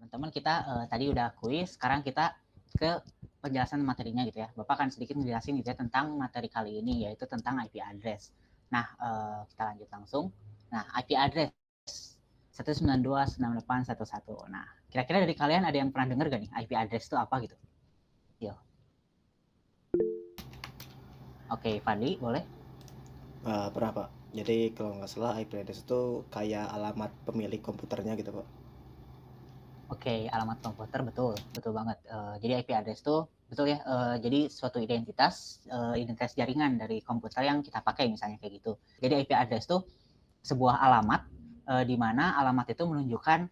teman-teman kita tadi udah kuis, sekarang kita ke penjelasan materinya gitu ya. Bapak akan sedikit menjelasin gitu ya tentang materi kali ini, yaitu tentang IP address. Nah, kita lanjut langsung. Nah, IP address 192.168.1.1. Nah, kira-kira dari kalian ada yang pernah dengar gak nih IP address itu apa gitu? Yo. Oke, Fadli, boleh? Pernah Pak. Jadi kalau nggak salah IP address itu kayak alamat pemilik komputernya gitu Pak. Oke, alamat komputer betul banget. Jadi IP address itu betul ya. Jadi suatu identitas jaringan dari komputer yang kita pakai misalnya kayak gitu. Jadi IP address itu sebuah alamat di mana alamat itu menunjukkan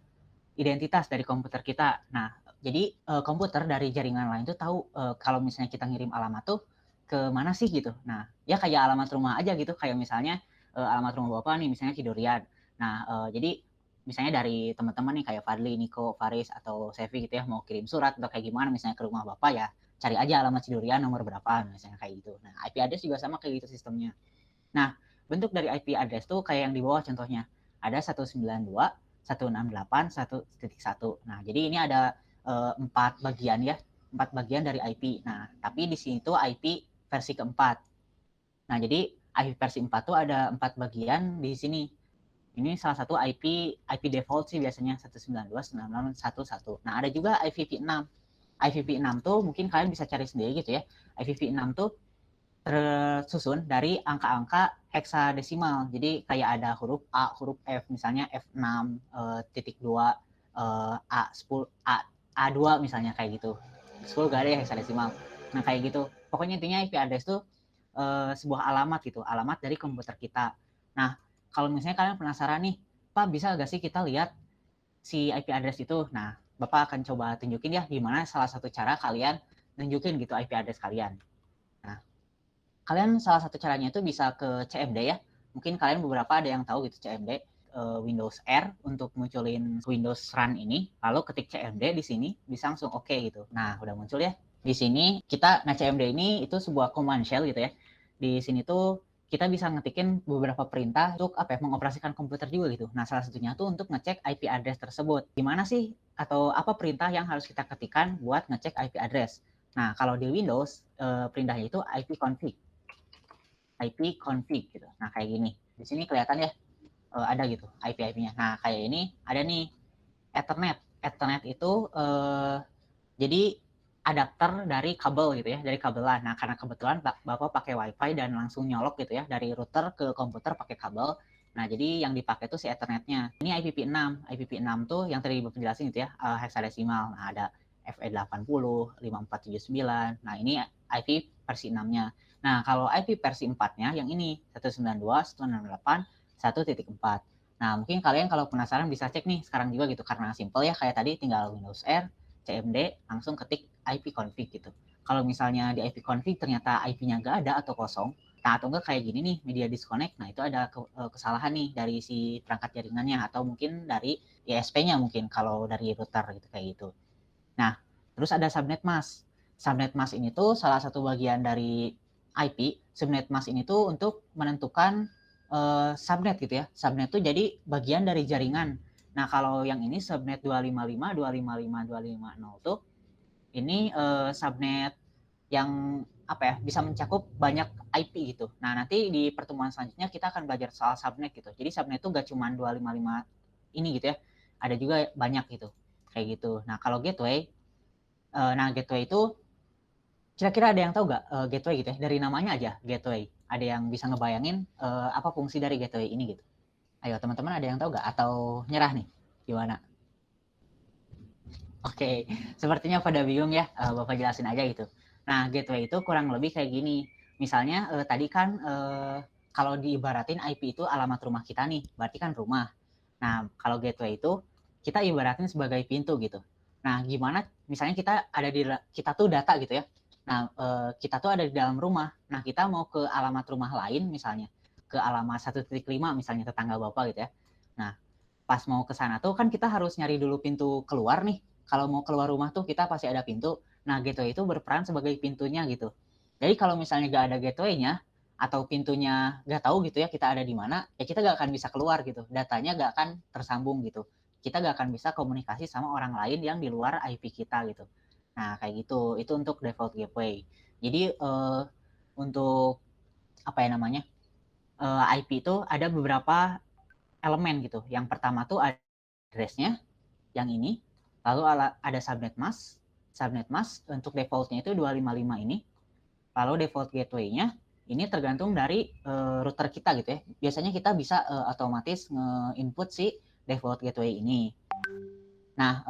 identitas dari komputer kita. Nah, jadi komputer dari jaringan lain tuh tahu kalau misalnya kita ngirim alamat tuh ke mana sih gitu. Nah, ya kayak alamat rumah aja gitu. Kayak misalnya alamat rumah Bapak nih misalnya Cidurian. Nah, jadi misalnya dari teman-teman nih kayak Fadli, Niko, Faris, atau Sevi gitu ya mau kirim surat atau kayak gimana misalnya ke rumah Bapak ya cari aja alamat Cidurian nomor berapa misalnya kayak gitu. Nah, IP address juga sama kayak gitu sistemnya. Nah, bentuk dari IP address tuh kayak yang di bawah contohnya. Ada 192.168.1.1. Nah, jadi ini ada 4 bagian ya, 4 bagian dari IP. Nah, tapi di sini tuh IP versi keempat. Nah, jadi IP versi 4 tuh ada 4 bagian di sini. Ini salah satu IP default sih biasanya 192.168.1.1. Nah, ada juga IPv6. IPv6 tuh mungkin kalian bisa cari sendiri gitu ya. IPv6 tuh tersusun dari angka-angka heksadesimal. Jadi kayak ada huruf A, huruf F, misalnya F6 titik 2 A10 A2 misalnya kayak gitu. 10 gak ada ya heksadesimal. Nah, kayak gitu. Pokoknya intinya IP address itu sebuah alamat gitu, alamat dari komputer kita. Nah, kalau misalnya kalian penasaran nih, Pak bisa gak sih kita lihat si IP address itu? Nah, Bapak akan coba tunjukin ya gimana salah satu cara kalian nunjukin gitu IP address kalian. Nah, kalian salah satu caranya itu bisa ke CMD ya. Mungkin kalian beberapa ada yang tahu gitu CMD, Windows R untuk munculin Windows Run ini, lalu ketik CMD di sini bisa langsung oke gitu. Nah, udah muncul ya. Di sini CMD ini itu sebuah command shell gitu ya. Di sini tuh kita bisa ngetikin beberapa perintah untuk mengoperasikan komputer juga gitu. Nah, salah satunya tuh untuk ngecek IP address tersebut. Gimana sih atau apa perintah yang harus kita ketikkan buat ngecek IP address? Nah, kalau di Windows perintahnya itu IP config gitu. Nah, kayak gini. Di sini kelihatan ya ada gitu IP-IP-nya. Nah, kayak ini ada nih Ethernet. Ethernet itu jadi adapter dari kabel gitu ya, dari kabelan. Nah, karena kebetulan Bapak pakai WiFi dan langsung nyolok gitu ya dari router ke komputer pakai kabel. Nah, jadi yang dipakai tuh si Ethernetnya. Ini IPv6. IPv6 tuh yang tadi Bapak jelasin gitu ya, heksadesimal. Nah, ada FE80, 5479. Nah, ini IP versi 6-nya. Nah, kalau IP versi 4-nya yang ini 192.168.1.4. Nah, mungkin kalian kalau penasaran bisa cek nih sekarang juga gitu karena simple ya kayak tadi tinggal Windows R, CMD, langsung ketik IP config gitu. Kalau misalnya di IP config ternyata IP-nya nggak ada atau kosong, nah atau enggak kayak gini nih media disconnect, nah itu ada kesalahan nih dari si perangkat jaringannya atau mungkin dari ISP-nya mungkin kalau dari router gitu kayak gitu. Nah, terus ada subnet mask. Subnet mask ini tuh salah satu bagian dari IP. Subnet mask ini tuh untuk menentukan subnet gitu ya. Subnet tuh jadi bagian dari jaringan. Nah, kalau yang ini subnet 255.255.250 tuh ini subnet yang bisa mencakup banyak IP gitu. Nah, nanti di pertemuan selanjutnya kita akan belajar soal subnet gitu. Jadi subnet itu gak cuma 255 ini gitu ya. Ada juga banyak gitu. Kayak gitu. Nah, kalau gateway gateway itu kira-kira ada yang tahu nggak gateway gitu ya? Dari namanya aja gateway. Ada yang bisa ngebayangin apa fungsi dari gateway ini gitu? Ayo teman-teman ada yang tahu nggak? Atau nyerah nih? Gimana? Oke, sepertinya pada bingung ya. Bapak jelasin aja gitu. Nah, gateway itu kurang lebih kayak gini. Misalnya tadi kan kalau diibaratin IP itu alamat rumah kita nih, berarti kan rumah. Nah, kalau gateway itu kita ibaratin sebagai pintu gitu. Nah, gimana misalnya kita tuh data gitu ya. Nah, kita tuh ada di dalam rumah. Nah, kita mau ke alamat rumah lain misalnya, ke alamat 1.5 misalnya tetangga Bapak gitu ya. Nah, pas mau ke sana tuh kan kita harus nyari dulu pintu keluar nih. Kalau mau keluar rumah tuh kita pasti ada pintu. Nah, gateway itu berperan sebagai pintunya gitu. Jadi kalau misalnya gak ada gateway-nya atau pintunya gak tahu gitu ya kita ada di mana, ya kita gak akan bisa keluar gitu. Datanya gak akan tersambung gitu. kita nggak akan bisa komunikasi sama orang lain yang di luar IP kita gitu. Nah, kayak gitu. Itu untuk default gateway. Jadi untuk apa ya namanya? IP itu ada beberapa elemen gitu. Yang pertama tuh address-nya yang ini, lalu ada subnet mask. Subnet mask untuk default-nya itu 255 ini. Lalu default gateway-nya ini tergantung dari router kita gitu ya. Biasanya kita bisa otomatis nge-input si default gateway ini. Nah,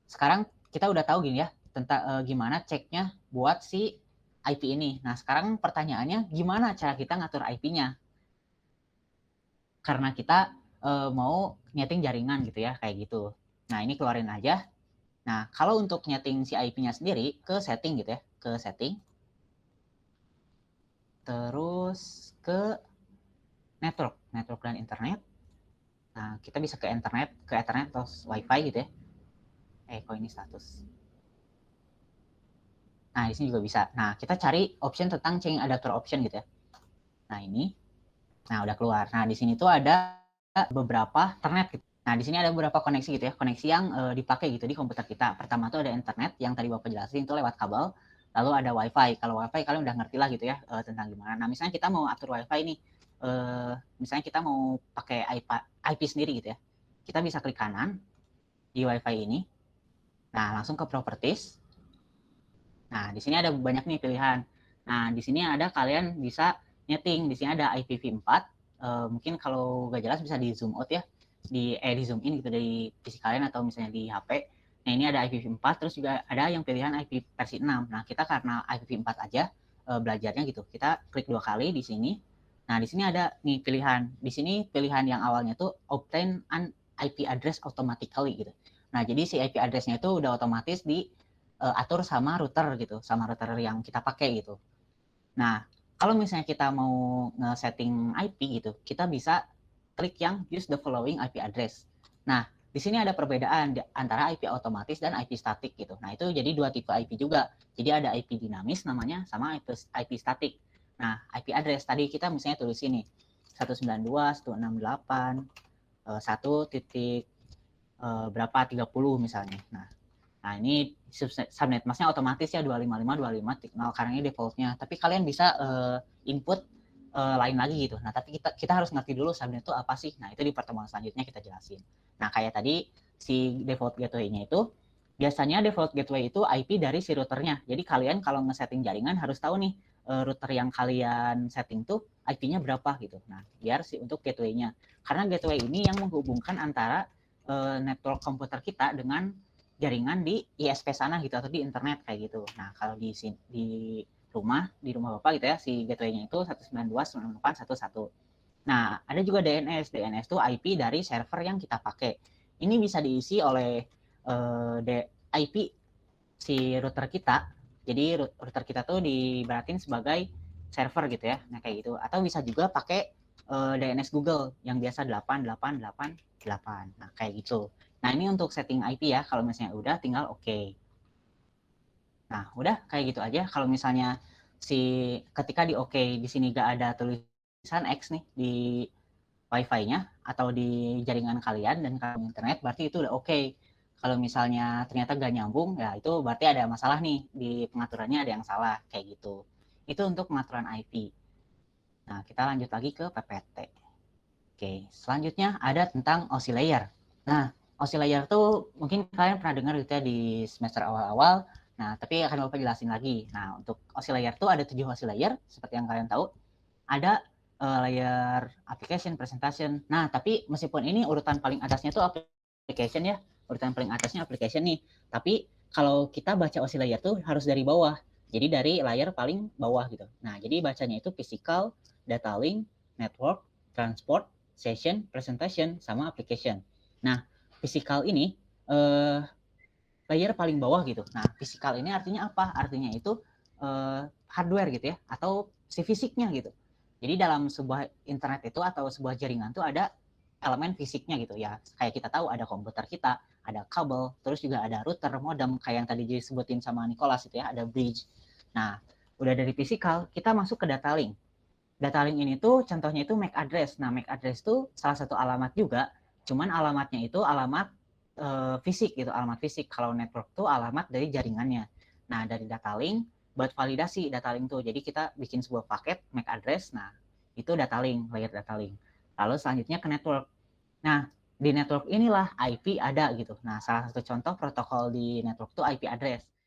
sekarang kita udah tahu gini ya tentang gimana ceknya buat si IP ini. Nah, sekarang pertanyaannya gimana cara kita ngatur IP-nya? Karena kita mau nyeting jaringan gitu ya, kayak gitu. Nah, ini keluarin aja. Nah, kalau untuk nyeting si IP-nya sendiri, ke setting gitu ya, ke setting. Terus ke network dan internet. Nah, kita bisa ke Ethernet atau Wi-Fi gitu ya. Kok ini status. Nah, di sini juga bisa. Nah, kita cari option tentang change adapter option gitu ya. Nah, ini. Nah, udah keluar. Nah, di sini tuh ada beberapa internet gitu. Nah, di sini ada beberapa koneksi gitu ya. Koneksi yang dipakai gitu di komputer kita. Pertama tuh ada internet yang tadi Bapak jelasin itu lewat kabel. Lalu ada Wi-Fi. Kalau Wi-Fi kalian udah ngerti lah gitu ya tentang gimana. Nah, misalnya kita mau atur Wi-Fi nih. Misalnya kita mau pakai IP sendiri gitu ya. Kita bisa klik kanan di Wi-Fi ini. Nah, langsung ke properties. Nah, di sini ada banyak nih pilihan. Nah, di sini ada kalian bisa nyeting. Di sini ada IPv4. Mungkin kalau nggak jelas bisa di zoom out ya. Di zoom in gitu dari PC kalian atau misalnya di HP. Nah, ini ada IPv4. Terus juga ada yang pilihan IP versi 6. Nah, kita karena IPv4 aja belajarnya gitu. Kita klik 2 kali di sini. Nah, di sini ada nih pilihan. Di sini pilihan yang awalnya tuh obtain an IP address automatically gitu. Nah, jadi si IP address-nya itu udah otomatis atur sama router gitu, sama router yang kita pakai gitu. Nah, kalau misalnya kita mau nge-setting IP gitu, kita bisa klik yang use the following IP address. Nah, di sini ada perbedaan antara IP otomatis dan IP statik gitu. Nah, itu jadi 2 tipe IP juga. Jadi ada IP dinamis namanya sama IP statik. Nah, IP address tadi kita misalnya tulis ini 192.168 1 titik berapa 30 misalnya. Nah, ini subnet masknya otomatis ya 255.255.0 karena ini defaultnya. Tapi kalian bisa input lain lagi gitu. Nah, tapi kita harus ngerti dulu subnet itu apa sih. Nah, itu di pertemuan selanjutnya kita jelasin. Nah, kayak tadi si default gateway-nya itu biasanya default gateway itu IP dari si routernya. Jadi kalian kalau nge-setting jaringan harus tahu nih router yang kalian setting tuh IP-nya berapa gitu. Nah, biar untuk gateway-nya. Karena gateway ini yang menghubungkan antara network komputer kita dengan jaringan di ISP sana gitu atau di internet kayak gitu. Nah, kalau di rumah Bapak gitu ya, si gateway-nya itu 192.168.1.1. Nah, ada juga DNS. DNS itu IP dari server yang kita pakai. Ini bisa diisi oleh IP si router kita. Jadi router kita tuh dibaratin sebagai server gitu ya. Nah, kayak gitu. Atau bisa juga pakai DNS Google yang biasa 8888. Nah, kayak gitu. Nah, ini untuk setting IP ya. Kalau misalnya udah, tinggal oke. Nah, udah kayak gitu aja. Kalau misalnya ketika di oke di sini gak ada tulisan X nih di Wi-Fi-nya atau di jaringan kalian dan kalau internet, berarti itu udah oke. Kalau misalnya ternyata gak nyambung, ya itu berarti ada masalah nih di pengaturannya, ada yang salah kayak gitu. Itu untuk pengaturan IP. Nah, kita lanjut lagi ke PPT. Oke, selanjutnya ada tentang OSI layer. Nah, OSI layer tuh mungkin kalian pernah dengar gitu ya di semester awal-awal. Nah, tapi akan Bapak jelasin lagi. Nah, untuk OSI layer tuh ada 7 OSI layer, seperti yang kalian tahu. Ada layer application, presentation. Nah, tapi meskipun ini urutan paling atasnya tuh application ya, urutan paling atasnya application nih. Tapi kalau kita baca OSI layer tuh harus dari bawah. Jadi dari layer paling bawah gitu. Nah, jadi bacanya itu physical, data link, network, transport, session, presentation, sama application. Nah, physical ini layer paling bawah gitu. Nah, physical ini artinya apa? Artinya itu hardware gitu ya, atau si fisiknya gitu. Jadi dalam sebuah internet itu atau sebuah jaringan itu ada elemen fisiknya gitu ya. Kayak kita tahu ada komputer kita, ada kabel, terus juga ada router, modem, kayak yang tadi disebutin sama Nicholas itu ya, ada bridge. Nah, udah dari physical, kita masuk ke data link. Data link ini tuh contohnya itu MAC address. Nah, MAC address itu salah satu alamat juga Cuman alamatnya itu alamat fisik gitu, alamat fisik. Kalau network tuh alamat dari jaringannya. Nah, dari data link buat validasi data link tuh. Jadi kita bikin sebuah paket MAC address. Nah, itu data link, layer data link. Lalu selanjutnya ke network. Nah, di network inilah IP ada gitu. Nah, salah satu contoh protokol di network tuh IP address.